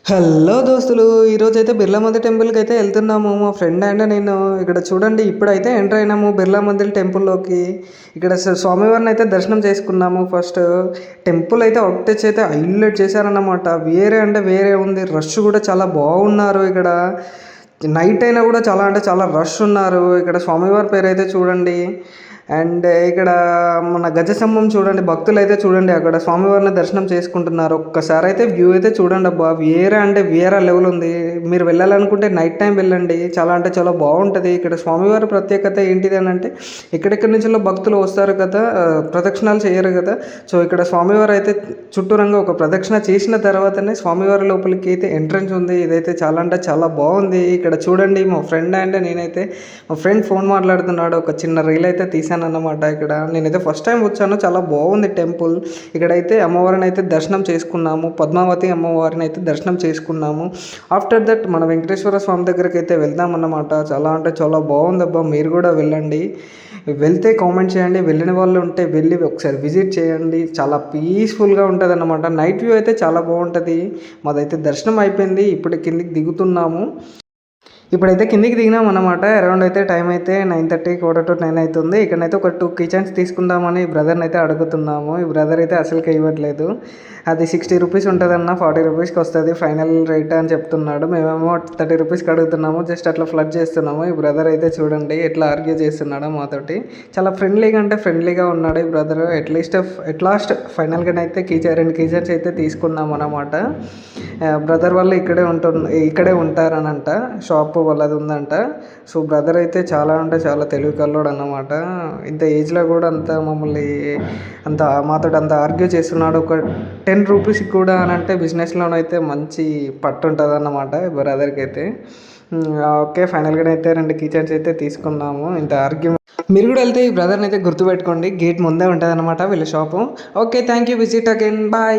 Hello దోస్తులు, ఈరోజైతే బిర్లా మందిర్ టెంపుల్కి అయితే వెళ్తున్నాము. మా ఫ్రెండ్ అండ్ నేను ఇక్కడ చూడండి, ఇప్పుడైతే ఎంటర్ అయినాము బిర్లా మందిర్ టెంపుల్లోకి. ఇక్కడ స్వామివారిని అయితే దర్శనం చేసుకున్నాము. ఫస్ట్ టెంపుల్ అయితే అవుట్టచ్ అయితే హైలైట్ చేశారన్నమాట. వేరే అంటే వేరే ఉంది. రష్ కూడా చాలా బాగున్నారు. ఇక్కడ నైట్ అయినా కూడా చాలా అంటే చాలా రష్ ఉన్నారు. ఇక్కడ స్వామివారి పేరు అయితే చూడండి. అండ్ ఇక్కడ మన గజస్తంభం చూడండి, భక్తులు అయితే చూడండి అక్కడ స్వామివారిని దర్శనం చేసుకుంటున్నారు. ఒక్కసారి అయితే వ్యూ అయితే చూడండి అబ్బా, వేరే అంటే వేరే లెవెల్ ఉంది. మీరు వెళ్ళాలనుకుంటే నైట్ టైం వెళ్ళండి, చాలా అంటే చాలా బాగుంటుంది. ఇక్కడ స్వామివారి ప్రత్యేకత ఏంటిది అని అంటే, ఎక్కడెక్కడి నుంచో భక్తులు వస్తారు కదా, ప్రదక్షిణాలు చేయరు కదా. సో ఇక్కడ స్వామివారు అయితే చుట్టూరంగా ఒక ప్రదక్షిణ చేసిన తర్వాతనే స్వామివారి లోపలికి అయితే ఎంట్రన్స్ ఉంది. ఇదైతే చాలా అంటే చాలా బాగుంది. ఇక్కడ చూడండి, మా ఫ్రెండ్ అంటే నేనైతే మా ఫ్రెండ్ ఫోన్ మాట్లాడుతున్నాడు, ఒక చిన్న రీల్ అయితే తీసాను అన్నమాట. ఇక్కడ నేనైతే ఫస్ట్ టైం వచ్చాను, చాలా బాగుంది టెంపుల్. ఇక్కడైతే అమ్మవారిని అయితే దర్శనం చేసుకున్నాము, పద్మావతి అమ్మవారిని అయితే దర్శనం చేసుకున్నాము. ఆఫ్టర్ దట్ మన వెంకటేశ్వర స్వామి దగ్గరికి అయితే వెళ్దాం అన్నమాట. చాలా అంటే చాలా బాగుంది అబ్బా, మీరు కూడా వెళ్ళండి. వెళ్తే కామెంట్ చేయండి, వెళ్ళిన వాళ్ళు ఉంటే వెళ్ళి ఒకసారి విజిట్ చేయండి. చాలా పీస్ఫుల్గా ఉంటుంది అన్నమాట. నైట్ వ్యూ అయితే చాలా బాగుంటుంది. మాదైతే దర్శనం అయిపోయింది, ఇప్పుడు కిందికి దిగుతున్నాము. ఇప్పుడైతే కిందికి దిగినాం అన్నమాట. అరౌండ్ అయితే టైం అయితే 9:30 9 అవుతుంది. ఇక్కడైతే ఒక 2 కిచెన్స్ తీసుకుందామని ఈ బ్రదర్ని అయితే అడుగుతున్నాము. ఈ బ్రదర్ అయితే అసలుకి ఇవ్వట్లేదు. అది 60 రూపీస్ ఉంటుందన్న, 40 రూపీస్కి వస్తుంది ఫైనల్ రేట్ అని చెప్తున్నాడు. మేమేమో 30 రూపీస్కి అడుగుతున్నాము. జస్ట్ అట్లా ఫ్లడ్ చేస్తున్నాము. ఈ బ్రదర్ అయితే చూడండి ఎట్లా ఆర్గ్యూ చేస్తున్నాడు మాతోటి. చాలా ఫ్రెండ్లీగా అంటే ఫ్రెండ్లీగా ఉన్నాడు ఈ బ్రదర్. ఎట్లాస్ట్ ఫైనల్గానైతే 2 కిచెన్స్ అయితే తీసుకున్నాం అన్నమాట. బ్రదర్ వాళ్ళు ఇక్కడే ఉంటారనంట, షాప్ వాళ్ళది ఉందంట. సో బ్రదర్ అయితే చాలా అంటే చాలా తెలివి కల్లోడు అన్నమాట. ఇంత ఏజ్లో కూడా మమ్మల్ని మాతో అంత ఆర్గ్యూ చేస్తున్నాడు. ఒక 10 రూపీస్కి కూడా అని అంటే బిజినెస్లోనైతే మంచి పట్టు ఉంటుంది అన్నమాట బ్రదర్కి అయితే. ఓకే, ఫైనల్గా అయితే 2 కిచెన్స్ అయితే తీసుకున్నాము. ఇంత ఆర్గ్యూ మీరు కూడా వెళ్తే ఈ బ్రదర్ని అయితే గుర్తుపెట్టుకోండి, గేట్ ముందే ఉంటుంది అనమాట వీళ్ళ shop. Okay, thank you, visit again, bye.